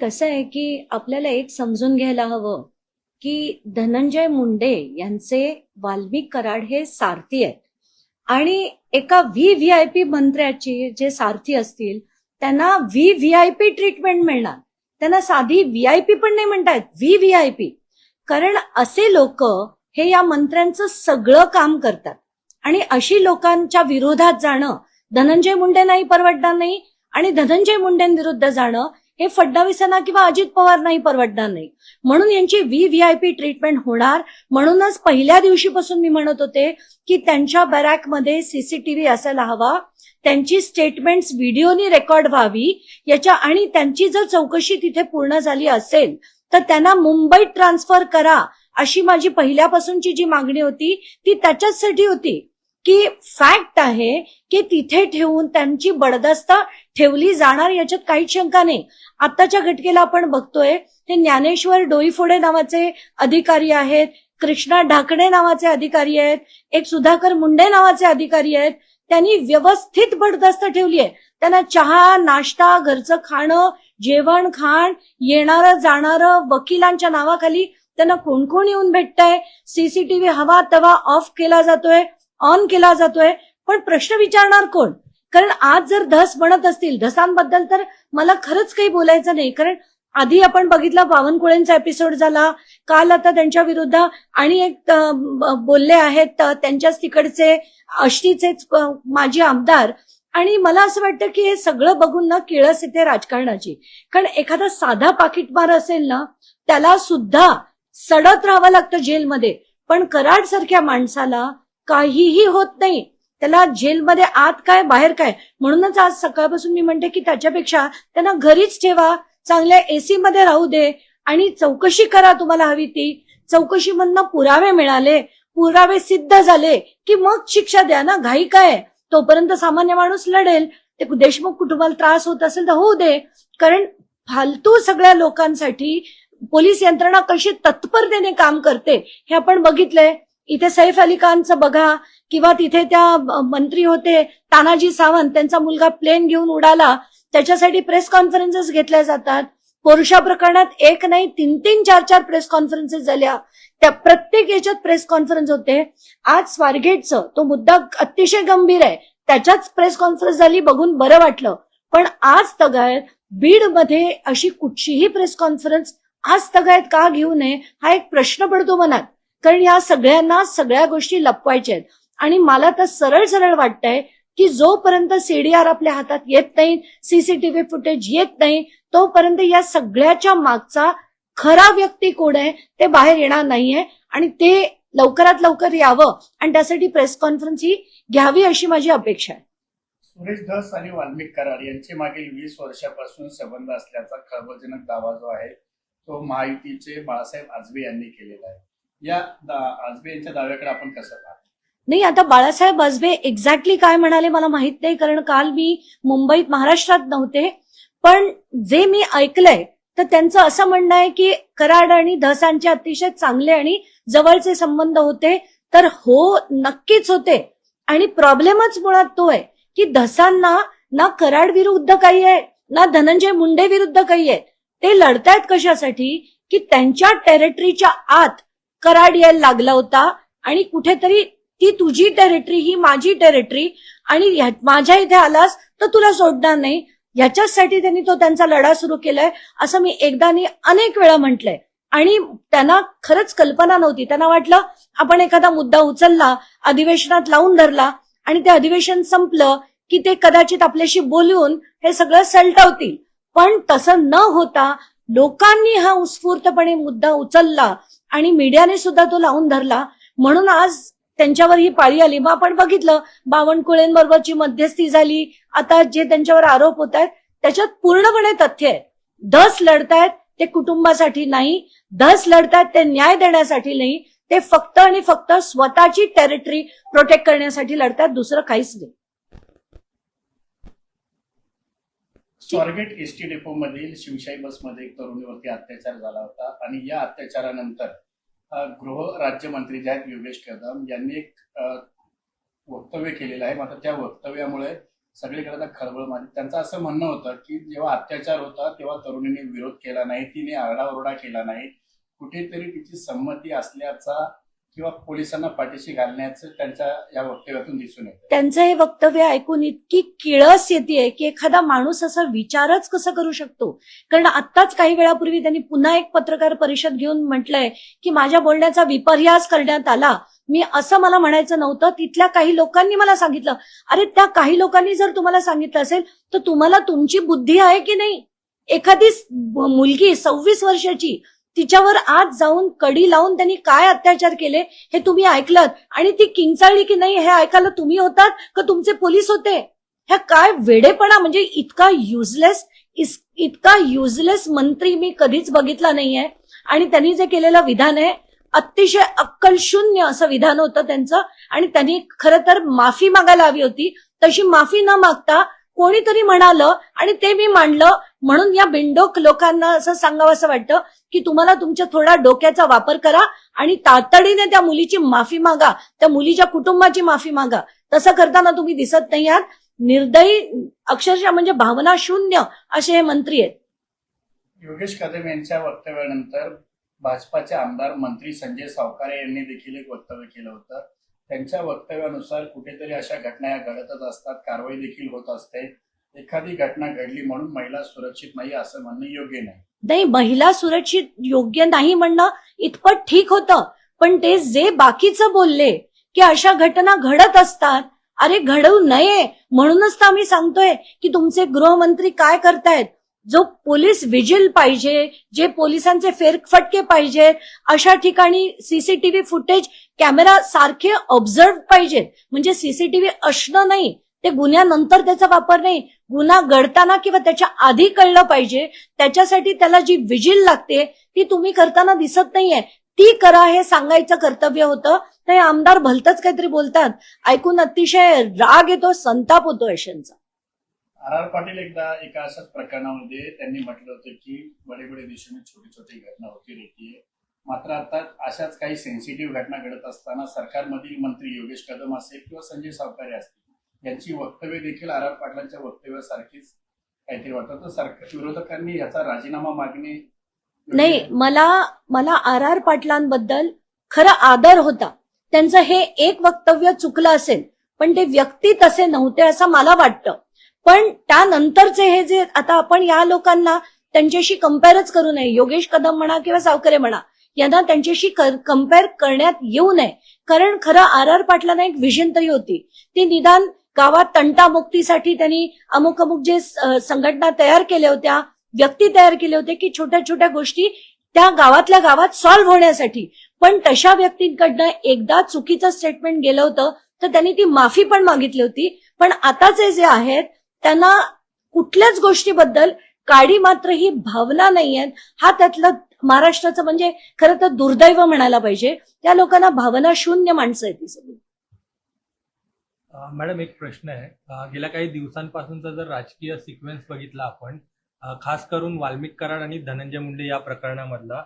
कसं आहे की आपल्याला एक समजून घ्यायला हवं की धनंजय मुंडे यांचे वाल्मिक कराड हे सारथी आहेत आणि एका व्हीव्हीआयपी मंत्र्याचे जे सारथी असतील त्यांना व्हीव्हीआयपी ट्रीटमेंट मिळणार. त्यांना साधी व्हीआयपी पण नाही म्हणतात, व्हीव्हीआयपी. कारण असे लोक हे या मंत्र्यांचं सगळं काम करतात आणि अशी लोकांच्या विरोधात जाणं धनंजय मुंडेंनाही परवडणार नाही आणि धनंजय मुंडेंविरुद्ध जाणं हे फडणवीसांना किंवा अजित पवारनाही परवडणार नाही. म्हणून यांची व्हीव्हीआयपी ट्रीटमेंट होणार. म्हणूनच पहिल्या दिवशीपासून मी म्हणत होते की त्यांच्या बॅरॅकमध्ये सीसीटीव्ही असायला हवा, त्यांची स्टेटमेंट्स व्हिडिओनी रेकॉर्ड व्हावी याच्या, आणि त्यांची जर चौकशी तिथे पूर्ण झाली असेल तर त्यांना मुंबईत ट्रान्सफर करा अशी माझी पहिल्यापासूनची जी मागणी होती ती त्याच्याचसाठी होती की फॅक्ट आहे की तिथे ठेवून त्यांची बडदास्त ठेवली जाणार याच्यात काहीच शंका नाही. आताच्या घटकेला आपण बघतोय ते ज्ञानेश्वर डोईफोडे नावाचे अधिकारी आहेत, कृष्णा ढाकणे नावाचे अधिकारी आहेत, एक सुधाकर मुंडे नावाचे अधिकारी आहेत. त्यांनी व्यवस्थित बडदास्त ठेवली आहे. त्यांना चहा नाश्ता घरचं खाणं जेवण खाण येणारं जाणारं वकिलांच्या नावाखाली त्यांना कोण कोण येऊन भेटतंय. सीसीटीव्ही हवा तवा ऑफ केला जातोय, ऑन केला जातोय, पण प्रश्न विचारणार कोण? कारण आज जर धस म्हणत असतील, धसांबद्दल तर मला खरंच काही बोलायचं नाही. कारण आधी आपण बघितलं बावनकुळेंचा एपिसोड झाला, काल आता त्यांच्या विरुद्ध आणि एक बोलले आहेत त्यांच्याच तिकडचे आष्टीचेच माजी आमदार. आणि मला असं वाटतं की हे सगळं बघून ना किळस येते राजकारणाची. कारण एखादा साधा पाकिटमार असेल ना त्याला सुद्धा सडत राहावं लागतं जेलमध्ये, पण कराड सारख्या माणसाला काहीही होत नाही. त्याला जेलमध्ये आत काय बाहेर काय. म्हणूनच आज सकाळपासून मी म्हणते की त्याच्यापेक्षा त्यांना घरीच ठेवा, चांगल्या एसी मध्ये राहू दे आणि चौकशी करा तुम्हाला हवी ती. चौकशीमधनं पुरावे मिळाले, पुरावे सिद्ध झाले की मग शिक्षा द्या ना, घाई काय. तोपर्यंत सामान्य माणूस लढेल. ते देशमुख कुटुंबाला त्रास होत असेल तर होऊ दे. कारण फालतू सगळ्या लोकांसाठी पोलीस यंत्रणा कशी तत्परतेने काम करते हे आपण बघितलंय. इथे सैफ अली खानचं बघा, किंवा तिथे त्या मंत्री होते तानाजी सावंत, त्यांचा मुलगा प्लेन घेऊन उडाला, त्याच्यासाठी प्रेस कॉन्फरन्सेस घेतल्या जातात. पोरुषा प्रकरणात एक नाही तीन तीन चार चार प्रेस कॉन्फरन्सेस झाल्या, त्या प्रत्येक याच्यात प्रेस कॉन्फरन्स होते. आज स्वारगेटचं तो मुद्दा अतिशय गंभीर आहे, त्याच्याच प्रेस कॉन्फरन्स झाली, बघून बरं वाटलं. पण आज तगायत बीडमध्ये अशी कुठचीही प्रेस कॉन्फरन्स आज तगायत का घेऊ नये हा एक प्रश्न पडतो मनात. कारण या सगळ्यांना सगळ्या गोष्टी लपवायच्या आहेत. आणि मला तर सरळ सरळ वाटतंय की जोपर्यंत सीडीआर आपल्या हातात येत नाही, सीसीटीव्ही फुटेज येत नाही, तोपर्यंत या सगळ्याच्या मागचा खरा व्यक्ती कोण आहे ते बाहेर येणार नाहीये. आणि ते लवकरात लवकर यावं आणि त्यासाठी प्रेस कॉन्फरन्स ही घ्यावी अशी माझी अपेक्षा आहे. सुरेश धस आणि वाल्मिक कराड यांचे मागील 20 वर्षापासून संबंध असल्याचा खळबळजनक दावा जो आहे तो महायुतीचे बाळासाहेब आजबे यांनी केलेला आहे. या आजबे यांच्या दाव्याकडे आपण कसं पाहतो? नाही, आता बाळासाहेब आजबे एक्झॅक्टली काय म्हणाले मला माहित नाही, कारण काल मी मुंबईत महाराष्ट्रात नव्हते. पण जे मी ऐकलंय तर त्यांचं असं म्हणणं आहे की कराड आणि धसांचे अतिशय चांगले आणि जवळचे संबंध होते. तर हो, नक्कीच होते. आणि प्रॉब्लेमच मुळात तो आहे की धसांना ना कराड विरुद्ध काही आहे ना धनंजय मुंडे विरुद्ध काही आहे. ते लढतायत कशासाठी की त्यांच्या टेरिटरीच्या आत कराड यायला लागला होता आणि कुठेतरी ती तुझी टेरिटरी ही माझी टेरिटरी आणि माझ्या इथे आलास तर तुला सोडणार नाही, याच्यासाठी त्यांनी तो त्यांचा लढा सुरू केलाय असं मी एकदा नाही अनेक वेळा म्हटलंय. आणि त्यांना खरंच कल्पना नव्हती. त्यांना वाटलं आपण एखादा मुद्दा उचलला, अधिवेशनात लावून धरला आणि ते अधिवेशन संपलं की ते कदाचित आपल्याशी बोलून हे सगळं सलटवतील. पण तसं न होता लोकांनी हा उत्स्फूर्तपणे मुद्दा उचलला आणि मीडियाने सुद्धा तो लावून धरला. म्हणून आज त्यांच्यावर ही पाळी आली. मग आपण बघितलं बावनकुळेंबरोबरची मध्यस्थी झाली. आता जे त्यांच्यावर आरोप होत आहेत त्याच्यात पूर्णपणे तथ्य आहे. धस लढतायत ते कुटुंबासाठी नाही, धस लढतायत ते न्याय देण्यासाठी नाही, ते फक्त आणि फक्त स्वतःची टेरिटरी प्रोटेक्ट करण्यासाठी लढतात, दुसरं काहीच नाही. स्वारगेट एसटी डेपो मधील शिवशाही बसमध्ये एक तरुणीवरती अत्याचार झाला होता आणि या अत्याचारानंतर गृह राज्यमंत्री जे आहेत योगेश कदम यांनी एक वक्तव्य केलेलं आहे. मात्र त्या वक्तव्यामुळे सगळीकडे आता खळबळ माजली. त्यांचं असं म्हणणं होतं की जेव्हा अत्याचार होता तेव्हा तरुणीने विरोध केला नाही, तिने आरडाओरडा केला नाही, कुठेतरी तिची संमती असल्याचा किंवा पोलिसांना पाठीशी घालण्याचं त्यांच्या या वक्तव्यातून दिसून येतं. त्यांचं हे वक्तव्य ऐकून इतकी किळस येते की एखादा माणूस असा विचारच कसं करू शकतो. कारण आत्ताच काही वेळापूर्वी त्यांनी पुन्हा एक पत्रकार परिषद घेऊन म्हटलंय की माझ्या बोलण्याचा विपर्यास करण्यात आला, मी असं मला म्हणायचं नव्हतं, तिथल्या काही लोकांनी मला सांगितलं. अरे त्या काही लोकांनी जर तुम्हाला सांगितलं असेल तर तुम्हाला तुमची बुद्धी आहे की नाही? एखादी मुलगी 26 वर्षाची, तिच्यावर आज जाऊन कडी लावून त्यांनी काय अत्याचार केले हे तुम्ही ऐकलं, आणि ती किंचाळली की नाही हे ऐकायला तुम्ही होतात का तुमचे पोलीस होते? ह्या काय वेडेपणा, म्हणजे इतका युजलेस मंत्री मी कधीच बघितला नाहीये. आणि त्यांनी जे केलेलं विधान आहे अतिशय अक्कलशून्य असं विधान होतं त्यांचं. आणि त्यांनी खरं तर माफी मागायला हवी होती. तशी माफी न मागता कोणीतरी म्हणालं आणि ते मी मांडलं, म्हणून या बिंडोक लोकांना असं सांगावं असं वाटतं की तुम्हाला तुमच्या थोडा डोक्याचा वापर करा आणि तातडीने त्या मुलीची माफी मागा, त्या मुलीच्या कुटुंबाची माफी मागा. तसं करताना तुम्ही दिसत नाही आहात. निर्दयी, अक्षरशः म्हणजे भावना शून्य असे हे मंत्री आहेत. योगेश कदम यांच्या वक्तव्यानंतर भाजपाचे आमदार मंत्री संजय सावकारे यांनी देखील एक वक्तव्य केलं होतं. त्यांच्या वक्तव्यानुसार कुठेतरी अशा घटना या घडतच असतात, कारवाई देखील होत असते. एखादी घटना घडली म्हणून महिला सुरक्षित नाही असं म्हणणं योग्य नाही. नाही, महिला सुरक्षित योग्य नाही म्हणणं इतपत ठीक होतं, पण ते जे बाकीचं बोलले की अशा घटना घडत असतात, अरे घडू नये म्हणूनच तर आम्ही सांगतोय की तुमचे गृहमंत्री काय करतायत. जो पोलीस विजिल पाहिजे, जे पोलिसांचे फेरफटके पाहिजेत, अशा ठिकाणी सीसीटीव्ही फुटेज, कॅमेरा सारखे ऑब्झर्व पाहिजेत. म्हणजे सीसीटीव्ही असणं नाही, ते गुन्ह्यानंतर त्याचा वापर नाही, गुन्हा घडताना किंवा त्याच्या आधी कळलं पाहिजे. त्याच्यासाठी त्याला जी विजिल लागते ती तुम्ही करताना दिसत नाहीये. ती करा हे सांगायचं कर्तव्य होतं. ते आमदार भलतच काहीतरी बोलतात, ऐकून अतिशय राग येतो, संताप होतो अशांचा. आर पाटील एकदा एका अशाच प्रकरणामध्ये त्यांनी म्हटलं होतं की बडे बडे देशों में छोटी छोटी घटना होती रहती है. मात्र आता अशाच काही सेन्सिटिव्ह घटना घडत असताना सरकारमधील मंत्री योगेश कदम असेल किंवा संजय सावकारे असतील यांची वक्तव्य देखील आर पाटलांच्या वक्तव्यासारखीच काहीतरी वाटतं. तर सरकार विरोधकांनी याचा राजीनामा मागणे नाही, मला आर पाटलांबद्दल खरा आदर होता. त्यांचं हे एक वक्तव्य चुकलं असेल, पण ते व्यक्ती तसे नव्हते असं मला वाटतं. पण त्यानंतरचे हे जे आता आपण या लोकांना त्यांच्याशी कम्पेअरच करू नये. योगेश कदम म्हणा किंवा सावकारे म्हणा, यांना त्यांच्याशी कम्पेअर करण्यात येऊ नये. कारण खरं आर पाटलांना एक विजन तरी होती. ती निदान गावात तंटामुक्तीसाठी त्यांनी अमुक जे संघटना तयार केल्या होत्या, व्यक्ती तयार केले होते की छोट्या छोट्या गोष्टी त्या गावातल्या गावात सॉल्व्ह होण्यासाठी. पण तशा व्यक्तींकडनं एकदा चुकीचं स्टेटमेंट गेलं होतं तर त्यांनी ती माफी पण मागितली होती. पण आताचे जे आहेत त्यांना कुठल्याच गोष्टीबद्दल काडी मात्र ही भावना नाहीये. हा त्यातलं महाराष्ट्राचं म्हणजे खरं तर दुर्दैव म्हणायला पाहिजे. त्या लोकांना भावना शून्य माणसं आहेत ती सगळी. मॅडम, एक प्रश्न आहे. गेल्या काही दिवसांपासूनचा जर राजकीय सिक्वेन्स बघितला आपण, खास करून वाल्मिक कराड आणि धनंजय मुंडे या प्रकरणामधला,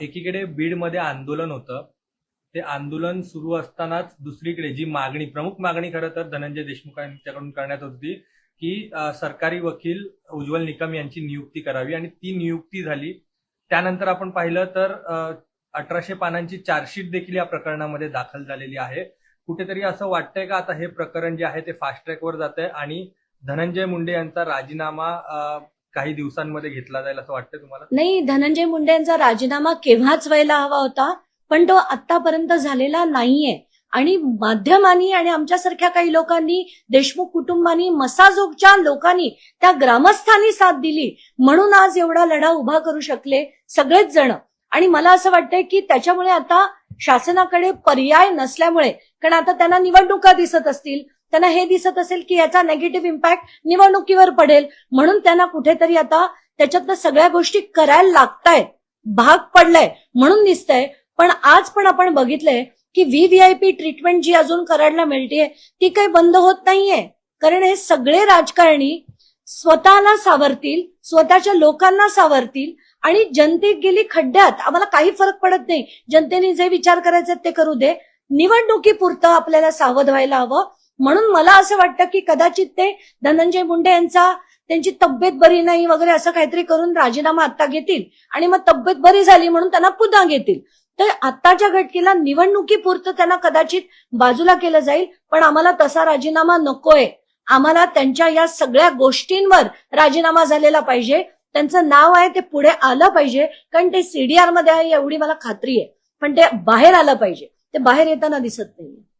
एकीकडे बीडमध्ये आंदोलन होतं. ते आंदोलन सुरू असतानाच दुसरीकडे जी मागणी, प्रमुख मागणी खरं तर धनंजय देशमुख यांच्याकडून करण्यात होती की सरकारी वकील उज्ज्वल निकम यांची नियुक्ती करावी, आणि ती नियुक्ती झाली. त्यानंतर आपण पाहिलं तर 1800 पानांची चार्जशीट देखील या प्रकरणामध्ये दाखल झालेली आहे. कुठेतरी असं वाटतंय का आता हे प्रकरण जे आहे ते फास्ट ट्रॅकवर जात आहे आणि धनंजय मुंडे यांचा राजीनामा काही दिवसांमध्ये घेतला जाईल असं वाटतंय तुम्हाला? नाही, धनंजय मुंडे यांचा राजीनामा केव्हाच व्हायला हवा होता, पण तो आतापर्यंत झालेला नाहीये. आणि माध्यमांनी आणि आमच्यासारख्या काही लोकांनी, देशमुख कुटुंबांनी, मसाजोगच्या लोकांनी, त्या ग्रामस्थांनी साथ दिली म्हणून आज एवढा लढा उभा करू शकले सगळेच जण. आणि मला असं वाटतंय की त्याच्यामुळे आता शासनाकडे पर्याय नसल्यामुळे, कारण आता त्यांना निवडणुका दिसत असतील, त्यांना हे दिसत असेल की याचा नेगेटिव्ह इम्पॅक्ट निवडणुकीवर पडेल, म्हणून त्यांना कुठेतरी आता त्याच्यातनं सगळ्या गोष्टी करायला लागतायत, भाग पडलाय म्हणून दिसतंय. पण आज पण आपण बघितलंय की व्हीव्हीआयपी ट्रीटमेंट जी अजून करायला मिळतेय ती काही बंद होत नाहीये. कारण हे सगळे राजकारणी स्वतःला सावरतील, स्वतःच्या लोकांना सावरतील आणि जनतेत गेली खड्ड्यात. आम्हाला काही फरक पडत नाही, जनतेने जे विचार करायचे ते करू दे. निवडणुकीपुरतं आपल्याला सावध व्हायला हवं. म्हणून मला असं वाटतं की कदाचित ते धनंजय मुंडे त्यांची तब्येत बरी नाही वगैरे असं काहीतरी करून राजीनामा आता घेतील आणि मग तब्येत बरी झाली म्हणून त्यांना पुन्हा घेतील. तर आताच्या घटकेला निवडणुकीपुरतं त्यांना कदाचित बाजूला केलं जाईल, पण आम्हाला तसा राजीनामा नकोय. आम्हाला त्यांच्या या सगळ्या गोष्टींवर राजीनामा झालेला पाहिजे. त्यांचं नाव आहे ते पुढे आलं पाहिजे, कारण ते सीडीआर मध्ये आहे एवढी मला खात्री आहे, पण ते बाहेर आलं पाहिजे. ते बाहेर येताना दिसत नाहीये.